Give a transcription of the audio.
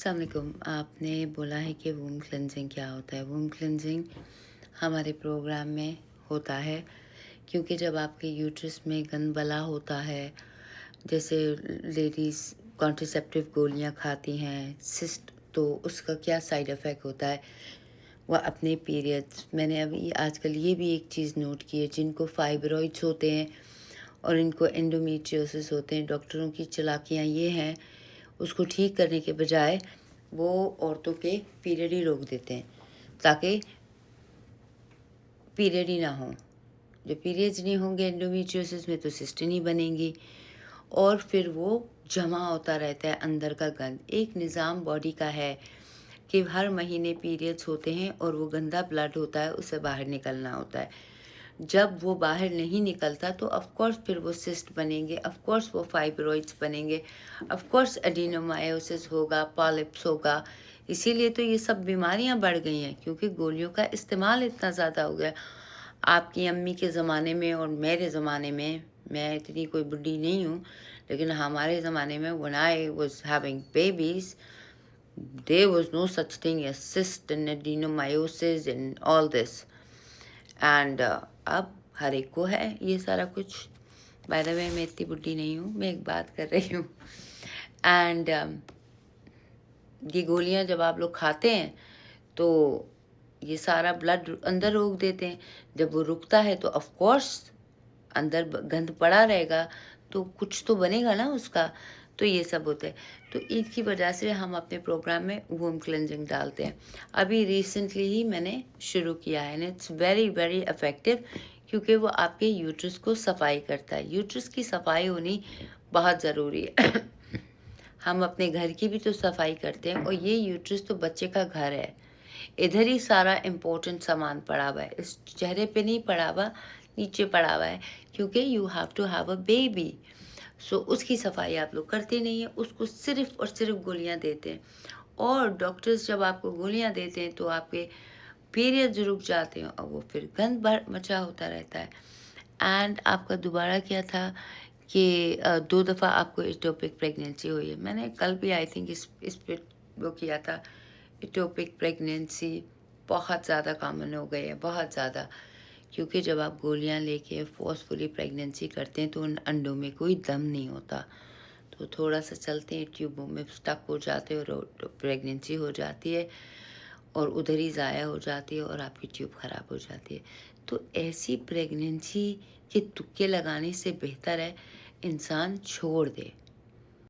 अस्सलाम वालेकुम। आपने बोला है कि वूम क्लेंजिंग क्या होता है? वूम क्लेंजिंग हमारे प्रोग्राम में होता है क्योंकि जब आपके यूट्रस में गंद बला होता है, जैसे लेडीज़ कॉन्ट्रासेप्टिव गोलियां खाती हैं, सिस्ट, तो उसका क्या साइड इफ़ेक्ट होता है? वह अपने पीरियड्स, मैंने अभी आजकल ये भी एक चीज़ नोट की है, जिनको फाइब्रॉइड्स होते हैं और इनको एंडोमेट्रियोसिस होते हैं, डॉक्टरों की चालाकियाँ ये हैं, उसको ठीक करने के बजाय वो औरतों के पीरियड ही रोक देते हैं ताकि पीरियड ही ना हो। जब पीरियड्स नहीं होंगे एंडोमेट्रियोसिस में तो सिस्ट नहीं बनेंगी और फिर वो जमा होता रहता है अंदर का गंद। एक निज़ाम बॉडी का है कि हर महीने पीरियड्स होते हैं और वो गंदा ब्लड होता है, उसे बाहर निकलना होता है। जब वो बाहर नहीं निकलता तो ऑफ कोर्स फिर वो सिस्ट बनेंगे, ऑफ कोर्स वो फाइब्रॉइड्स बनेंगे, ऑफ कोर्स एडिनोमायोसिस होगा, पॉलिप्स होगा। इसीलिए तो ये सब बीमारियां बढ़ गई हैं क्योंकि गोलियों का इस्तेमाल इतना ज़्यादा हो गया। आपकी अम्मी के ज़माने में और मेरे ज़माने में, मैं इतनी कोई बुढ़ी नहीं हूँ, लेकिन हमारे ज़माने में when I was having babies there was no such thing as cyst and adenomyosis and all this. And अब हर एक को है ये सारा कुछ। बाय द वे मैं इतनी बुढ़ी नहीं हूँ, मैं एक बात कर रही हूँ। एंड ये गोलियाँ जब आप लोग खाते हैं तो ये सारा ब्लड अंदर रोक देते हैं। जब वो रुकता है तो ऑफ कोर्स अंदर गंद पड़ा रहेगा, तो कुछ तो बनेगा ना उसका। तो ये सब होता है। तो इसकी वजह से हम अपने प्रोग्राम में वूम क्लेंजिंग डालते हैं। अभी रिसेंटली ही मैंने शुरू किया है and it's very very effective क्योंकि वो आपके यूट्रस को सफाई करता है। यूट्रस की सफाई होनी बहुत ज़रूरी है। हम अपने घर की भी तो सफाई करते हैं और ये यूट्रस तो बच्चे का घर है। इधर ही सारा इम्पोर्टेंट सामान पड़ा हुआ है, इस चेहरे पे नहीं पड़ा हुआ, नीचे पड़ा हुआ है क्योंकि you have to have a baby. So उसकी सफाई आप लोग करते नहीं हैं, उसको सिर्फ और सिर्फ गोलियां देते हैं। और डॉक्टर्स जब आपको गोलियां देते हैं तो आपके पीरियड्स रुक जाते हैं और वो फिर गंद मचा होता रहता है। एंड आपका दोबारा क्या था कि 2 दफ़ा आपको इक्टोपिक प्रेगनेंसी हुई है। मैंने कल भी आई थिंक इस पे वो किया था। इक्टोपिक प्रेगनेंसी बहुत ज़्यादा कॉमन हो गई है, बहुत ज़्यादा, क्योंकि जब आप गोलियां लेके फोर्सफुली प्रेगनेंसी करते हैं तो उन अंडों में कोई दम नहीं होता, तो थोड़ा सा चलते हैं, ट्यूबों में स्टक हो जाते हैं और प्रेगनेंसी हो जाती है और उधर ही ज़ाया हो जाती है और आपकी ट्यूब ख़राब हो जाती है। तो ऐसी प्रेगनेंसी के तुक्के लगाने से बेहतर है इंसान छोड़ दे।